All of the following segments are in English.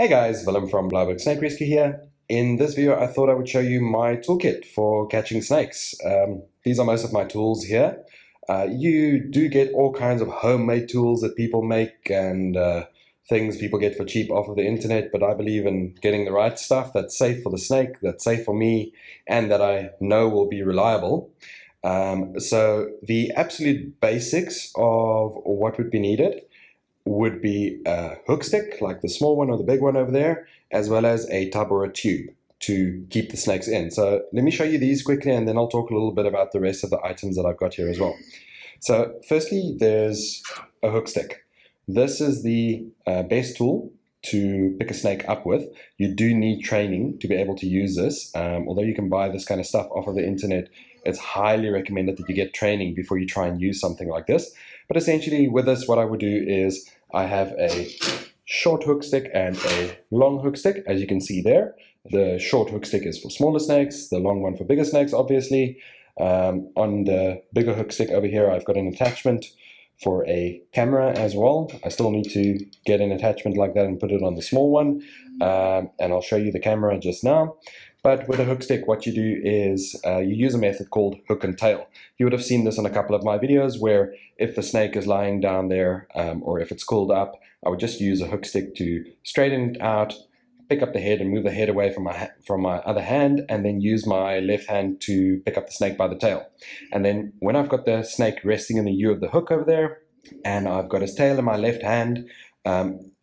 Hey guys, Willem from Blauberg Snake Rescue here. In this video I thought I would show you my toolkit for catching snakes. These are most of my tools here. You do get all kinds of homemade tools that people make and things people get for cheap off of the internet, but I believe in getting the right stuff that's safe for the snake, that's safe for me, and that I know will be reliable. So the absolute basics of what would be needed would be a hook stick, like the small one or the big one over there, as well as a tub or a tube to keep the snakes in. So let me show you these quickly, and then I'll talk a little bit about the rest of the items that I've got here as well. So firstly, there's a hook stick. This is the best tool to pick a snake up with. You do need training to be able to use this. Although you can buy this kind of stuff off of the internet, it's highly recommended that you get training before you try and use something like this. But essentially with this, what I would do is I have a short hook stick and a long hook stick, as you can see there. The short hook stick is for smaller snakes, the long one for bigger snakes, obviously. On the bigger hook stick over here, I've got an attachment for a camera as well. I still need to get an attachment like that and put it on the small one. And I'll show you the camera just now. But with a hook stick, what you do is you use a method called hook and tail. You would have seen this in a couple of my videos where if the snake is lying down there or if it's coiled up, I would just use a hook stick to straighten it out, pick up the head and move the head away from my other hand, and then use my left hand to pick up the snake by the tail. And then when I've got the snake resting in the U of the hook over there, and I've got his tail in my left hand,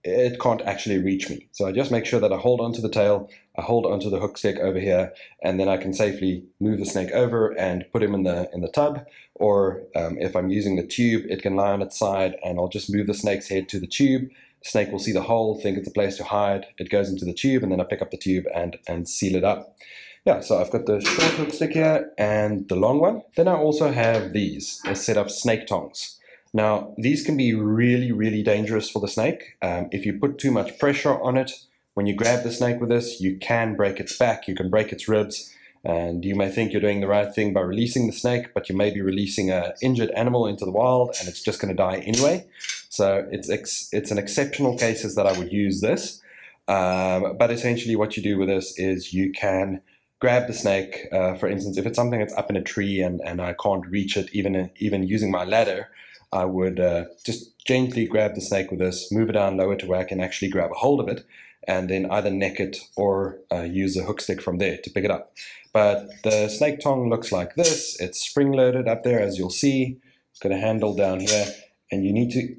it can't actually reach me. So I just make sure that I hold onto the tail, I hold onto the hook stick over here, and then I can safely move the snake over and put him in the tub. Or if I'm using the tube, it can lie on its side, and I'll just move the snake's head to the tube. The snake will see the hole, think it's a place to hide. It goes into the tube, and then I pick up the tube and seal it up. Yeah, so I've got the short hook stick here and the long one. Then I also have these, a set of snake tongs. Now, these can be really, really dangerous for the snake. If you put too much pressure on it, when you grab the snake with this, you can break its back, you can break its ribs, and you may think you're doing the right thing by releasing the snake, but you may be releasing an injured animal into the wild, and it's just going to die anyway. So it's an exceptional cases that I would use this. But essentially what you do with this is you can grab the snake, for instance, if it's something that's up in a tree and I can't reach it, even using my ladder, I would just gently grab the snake with this, move it down lower to where I can actually grab a hold of it, and then either neck it or use a hook stick from there to pick it up. But the snake tongue looks like this. It's spring-loaded up there, as you'll see. It's got a handle down here, and you need to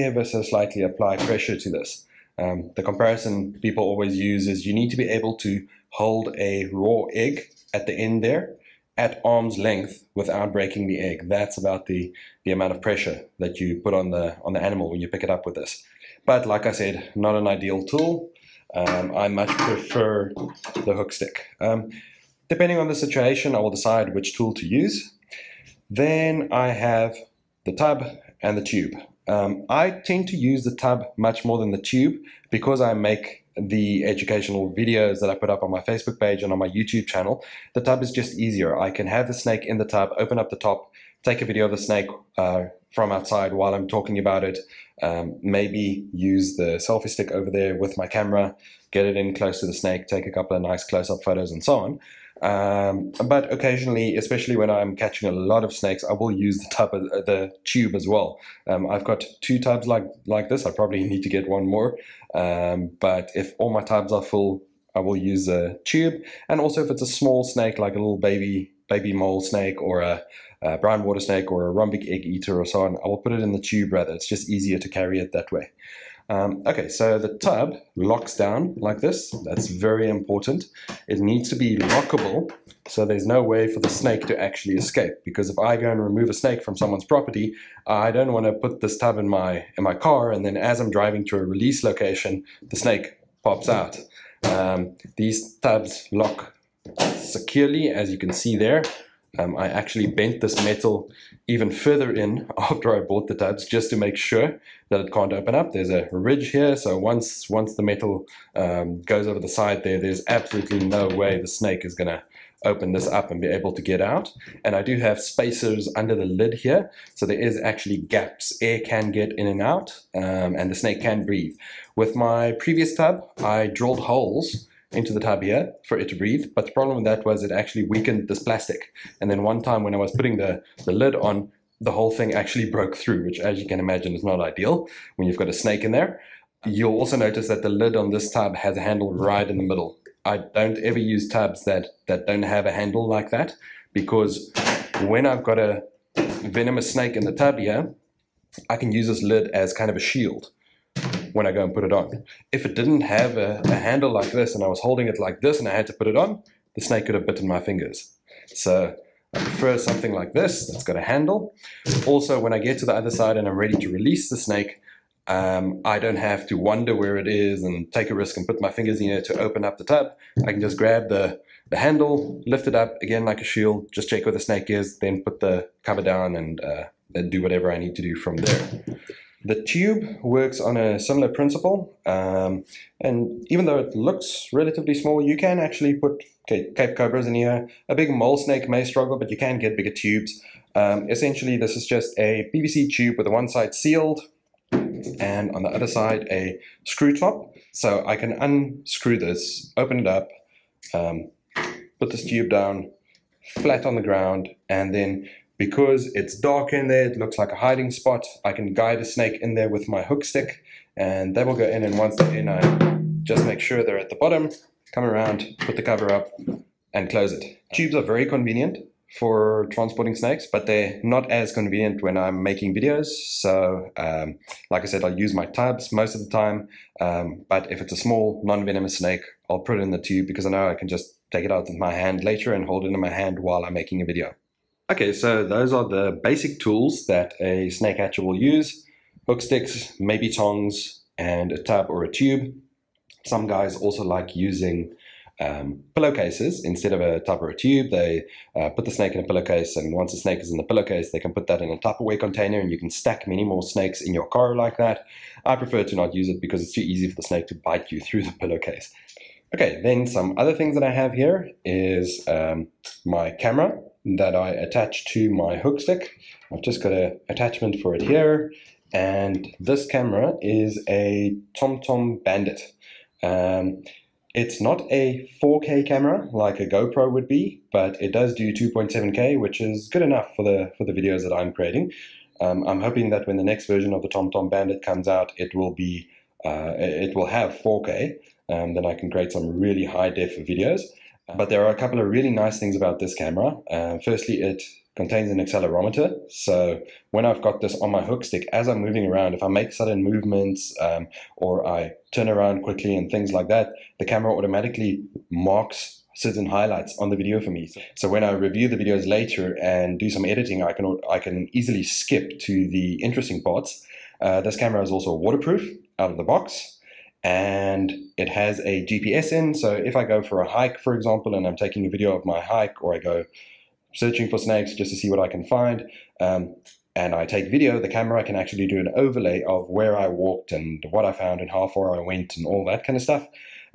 ever so slightly apply pressure to this. The comparison people always use is you need to be able to hold a raw egg at the end there at arm's length without breaking the egg. That's about the amount of pressure that you put on the animal when you pick it up with this. But like I said, not an ideal tool. I much prefer the hook stick. Depending on the situation, I will decide which tool to use. Then I have the tub and the tube. I tend to use the tub much more than the tube because I make the educational videos that I put up on my Facebook page and on my YouTube channel. The tub is just easier. I can have the snake in the tub, open up the top, take a video of the snake from outside while I'm talking about it, maybe use the selfie stick over there with my camera, get it in close to the snake, take a couple of nice close-up photos and so on. But occasionally, especially when I'm catching a lot of snakes, I will use the tube as well. I've got two tubs like this. I probably need to get one more. But if all my tubs are full, I will use a tube. And also if it's a small snake, like a little baby mole snake or a brown water snake or a rhombic egg eater or so on, I will put it in the tube rather. It's just easier to carry it that way. Okay, so the tub locks down like this. That's very important. It needs to be lockable, so there's no way for the snake to actually escape. Because if I go and remove a snake from someone's property, I don't want to put this tub in my car, and then as I'm driving to a release location, the snake pops out. These tubs lock securely, as you can see there. I actually bent this metal even further in after I bought the tubs just to make sure that it can't open up. There's a ridge here, so once the metal goes over the side there, there's absolutely no way the snake is going to open this up and be able to get out. And I do have spacers under the lid here, so there is actually gaps. Air can get in and out, and the snake can breathe. With my previous tub, I drilled holes into the tub here for it to breathe, but the problem with that was it actually weakened this plastic. And then one time when I was putting the lid on, the whole thing actually broke through, which, as you can imagine, is not ideal when you've got a snake in there. You'll also notice that the lid on this tub has a handle right in the middle. I don't ever use tubs that don't have a handle like that, because when I've got a venomous snake in the tub here, I can use this lid as kind of a shield when I go and put it on. If it didn't have a handle like this and I was holding it like this and I had to put it on, the snake could have bitten my fingers. So I prefer something like this that's got a handle. Also, when I get to the other side and I'm ready to release the snake, I don't have to wonder where it is and take a risk and put my fingers in here to open up the tub. I can just grab the handle, lift it up, again like a shield, just check where the snake is, then put the cover down and then do whatever I need to do from there. The tube works on a similar principle, and even though it looks relatively small, you can actually put Cape Cobras in here. A big mole snake may struggle, but you can get bigger tubes. Essentially, this is just a PVC tube with the one side sealed, and on the other side a screw top. So I can unscrew this, open it up, put this tube down flat on the ground, and then because it's dark in there, it looks like a hiding spot, I can guide a snake in there with my hook stick, and they will go in, and once they're in, I just make sure they're at the bottom, come around, put the cover up, and close it. Tubes are very convenient for transporting snakes, but they're not as convenient when I'm making videos. So like I said, I'll use my tubs most of the time, but if it's a small non-venomous snake, I'll put it in the tube because I know I can just take it out with my hand later and hold it in my hand while I'm making a video. Okay, so those are the basic tools that a snake catcher will use: hook sticks, maybe tongs, and a tub or a tube. Some guys also like using pillowcases instead of a tub or a tube. They put the snake in a pillowcase, and once the snake is in the pillowcase, they can put that in a Tupperware container, and you can stack many more snakes in your car like that. I prefer to not use it because it's too easy for the snake to bite you through the pillowcase. Okay, then some other things that I have here is my camera that I attach to my hook stick. I've just got an attachment for it here, and this camera is a TomTom Bandit. It's not a 4K camera like a GoPro would be, but it does do 2.7K, which is good enough for the videos that I'm creating. I'm hoping that when the next version of the TomTom Bandit comes out, it will have 4K. Then I can create some really high def videos. But there are a couple of really nice things about this camera. Firstly, it contains an accelerometer. So when I've got this on my hook stick, as I'm moving around, if I make sudden movements or I turn around quickly and things like that, the camera automatically marks certain highlights on the video for me. So when I review the videos later and do some editing, I can easily skip to the interesting parts. This camera is also waterproof out of the box, and it has a GPS in. So if I go for a hike, for example, and I'm taking a video of my hike, or I go searching for snakes just to see what I can find, and I take video, the camera can actually do an overlay of where I walked and what I found and how far I went and all that kind of stuff.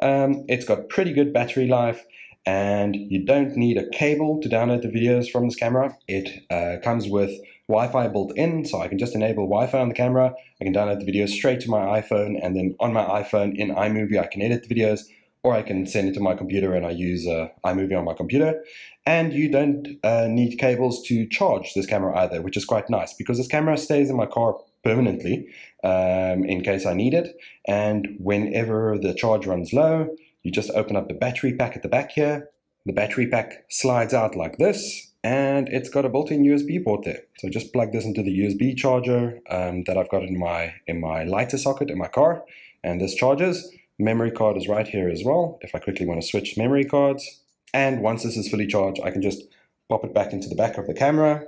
It's got pretty good battery life, and you don't need a cable to download the videos from this camera. It comes with Wi-Fi built in, so I can just enable Wi-Fi on the camera. I can download the videos straight to my iPhone, and then on my iPhone in iMovie I can edit the videos, or I can send it to my computer and I use iMovie on my computer. And you don't need cables to charge this camera either, which is quite nice because this camera stays in my car permanently in case I need it. And whenever the charge runs low, you just open up the battery pack at the back here. The battery pack slides out like this, and it's got a built-in USB port there. So just plug this into the USB charger that I've got in my lighter socket in my car, and this charges. Memory card is right here as well, if I quickly want to switch memory cards. And once this is fully charged, I can just pop it back into the back of the camera,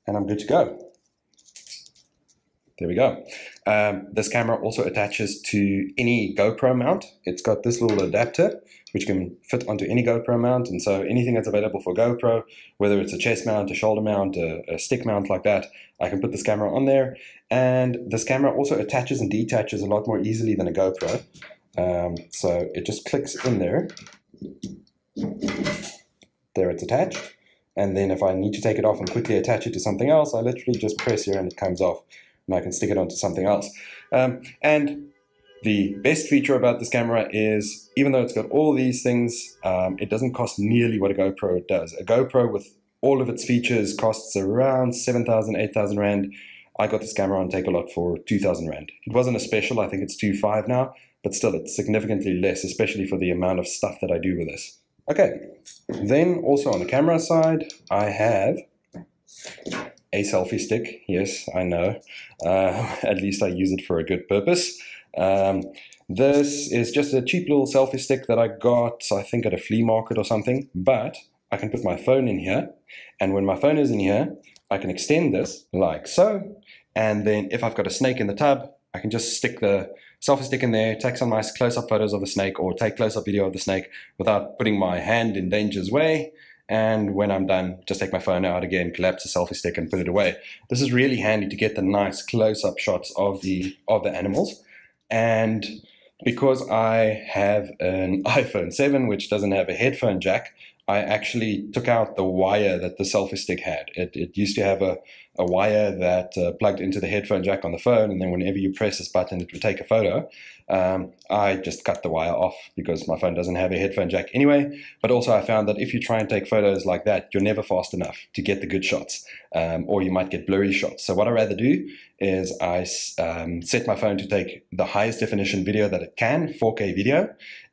and I'm good to go. There we go. This camera also attaches to any GoPro mount. It's got this little adapter which can fit onto any GoPro mount, and so anything that's available for GoPro, whether it's a chest mount, a shoulder mount, a stick mount like that, I can put this camera on there. And this camera also attaches and detaches a lot more easily than a GoPro. So it just clicks in there, there it's attached. And then if I need to take it off and quickly attach it to something else, I literally just press here and it comes off, and I can stick it onto something else. And the best feature about this camera is, even though it's got all these things, it doesn't cost nearly what a GoPro does. A GoPro with all of its features costs around 7,000, 8,000 Rand. I got this camera on Takealot for 2,000 Rand. It wasn't a special, I think it's 2,500 now, but still it's significantly less, especially for the amount of stuff that I do with this. Okay, then also on the camera side, I have a selfie stick. Yes, I know. At least I use it for a good purpose. This is just a cheap little selfie stick that I got, I think, at a flea market or something, but I can put my phone in here, and when my phone is in here, I can extend this like so, and then if I've got a snake in the tub, I can just stick the selfie stick in there, take some nice close-up photos of the snake, or take close-up video of the snake without putting my hand in danger's way. And when I'm done, just take my phone out again, collapse the selfie stick and put it away. This is really handy to get the nice close-up shots of the animals. And because I have an iPhone 7, which doesn't have a headphone jack, I actually took out the wire that the selfie stick had. It used to have a wire that plugged into the headphone jack on the phone, and then whenever you press this button, it would take a photo. I just cut the wire off because my phone doesn't have a headphone jack anyway. But also I found that if you try and take photos like that, you're never fast enough to get the good shots, or you might get blurry shots. So what I rather do is I set my phone to take the highest definition video that it can, 4K video,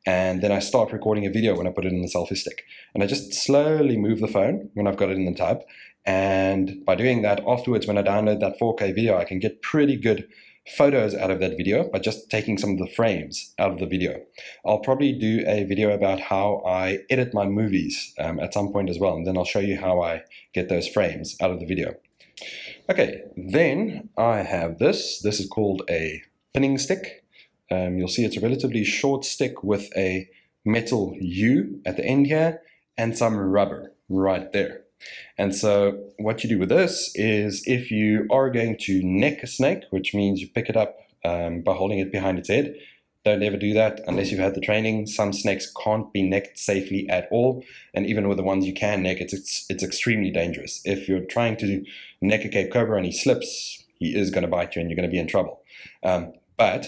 and then I start recording a video when I put it in the selfie stick. And I just slowly move the phone when I've got it in the tub. And by doing that, afterwards, when I download that 4K video, I can get pretty good photos out of that video by just taking some of the frames out of the video. I'll probably do a video about how I edit my movies at some point as well, and then I'll show you how I get those frames out of the video. Okay, then I have this. This is called a pinning stick. You'll see it's a relatively short stick with a metal U at the end here and some rubber right there. And so what you do with this is, if you are going to neck a snake, which means you pick it up by holding it behind its head, don't ever do that unless you've had the training. Some snakes can't be necked safely at all, and even with the ones you can neck, it's extremely dangerous. If you're trying to neck a Cape Cobra and he slips, he is going to bite you and you're going to be in trouble. But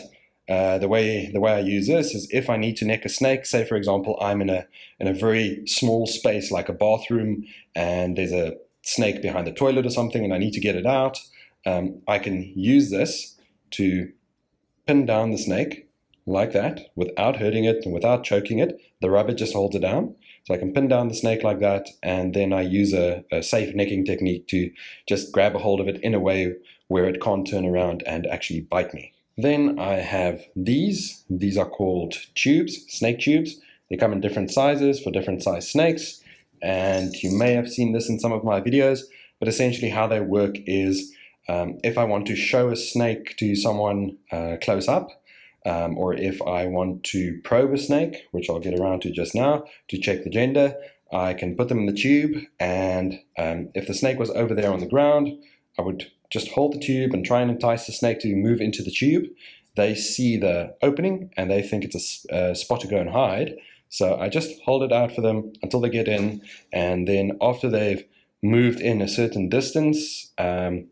the way I use this is, if I need to neck a snake, say for example I'm in a very small space like a bathroom and there's a snake behind the toilet or something and I need to get it out, I can use this to pin down the snake like that without hurting it and without choking it. The rubber just holds it down. So I can pin down the snake like that, and then I use a safe necking technique to just grab a hold of it in a way where it can't turn around and actually bite me. Then I have these. These are called tubes, snake tubes. They come in different sizes for different size snakes, and you may have seen this in some of my videos, but essentially how they work is, if I want to show a snake to someone close up, or if I want to probe a snake, which I'll get around to just now, to check the gender, I can put them in the tube, and if the snake was over there on the ground, I would just hold the tube and try and entice the snake to move into the tube. They see the opening and they think it's a spot to go and hide. So I just hold it out for them until they get in, and then after they've moved in a certain distance,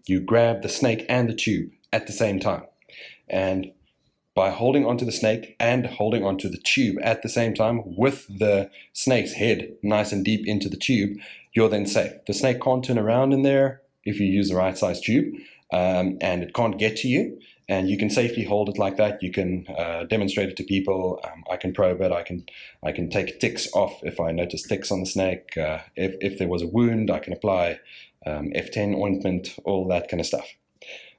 you grab the snake and the tube at the same time. And by holding onto the snake and holding onto the tube at the same time with the snake's head nice and deep into the tube, you're then safe. The snake can't turn around in there if you use the right size tube, and it can't get to you, and you can safely hold it like that. You can demonstrate it to people. I can probe it. I can take ticks off if I notice ticks on the snake. If there was a wound, I can apply F10 ointment, all that kind of stuff.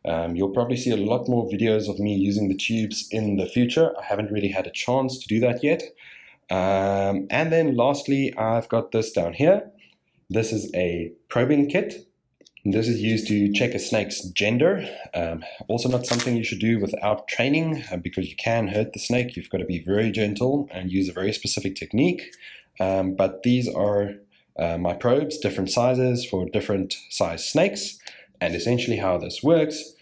You'll probably see a lot more videos of me using the tubes in the future. I haven't really had a chance to do that yet. And then lastly, I've got this down here. This is a probing kit. This is used to check a snake's gender. Also not something you should do without training, because you can hurt the snake. You've got to be very gentle and use a very specific technique. But these are my probes, different sizes for different size snakes. And essentially how this works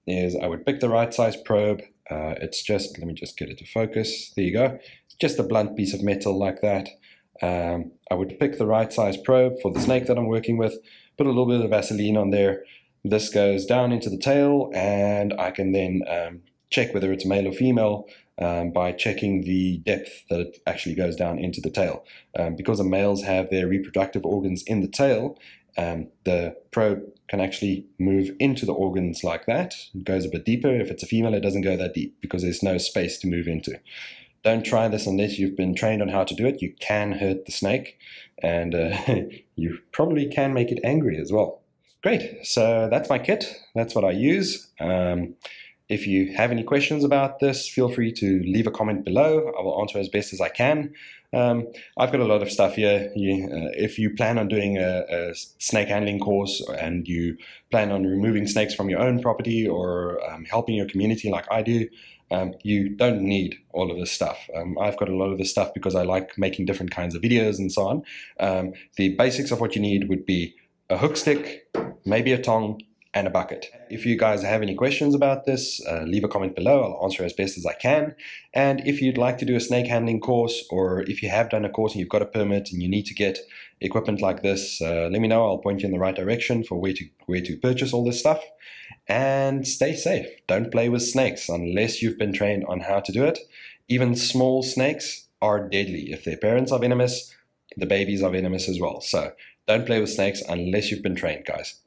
is I would pick the right size probe. It's just, let me just get it to focus. There you go. It's just a blunt piece of metal like that. I would pick the right size probe for the snake that I'm working with, put a little bit of Vaseline on there. This goes down into the tail, and I can then check whether it's male or female by checking the depth that it actually goes down into the tail. Because the males have their reproductive organs in the tail, the probe can actually move into the organs like that. It goes a bit deeper. If it's a female, it doesn't go that deep because there's no space to move into. Don't try this unless you've been trained on how to do it. You can hurt the snake, and you probably can make it angry as well. Great, so that's my kit. That's what I use. If you have any questions about this, feel free to leave a comment below. I will answer as best as I can. I've got a lot of stuff here. If you plan on doing a snake handling course and you plan on removing snakes from your own property or helping your community like I do, you don't need all of this stuff. I've got a lot of this stuff because I like making different kinds of videos and so on. The basics of what you need would be a hook stick, maybe a tong, and a bucket. If you guys have any questions about this, leave a comment below. I'll answer as best as I can. And if you'd like to do a snake handling course, or if you have done a course and you've got a permit and you need to get equipment like this, let me know. I'll point you in the right direction for where to purchase all this stuff. And stay safe. Don't play with snakes unless you've been trained on how to do it. Even small snakes are deadly. If their parents are venomous, the babies are venomous as well. So don't play with snakes unless you've been trained, guys.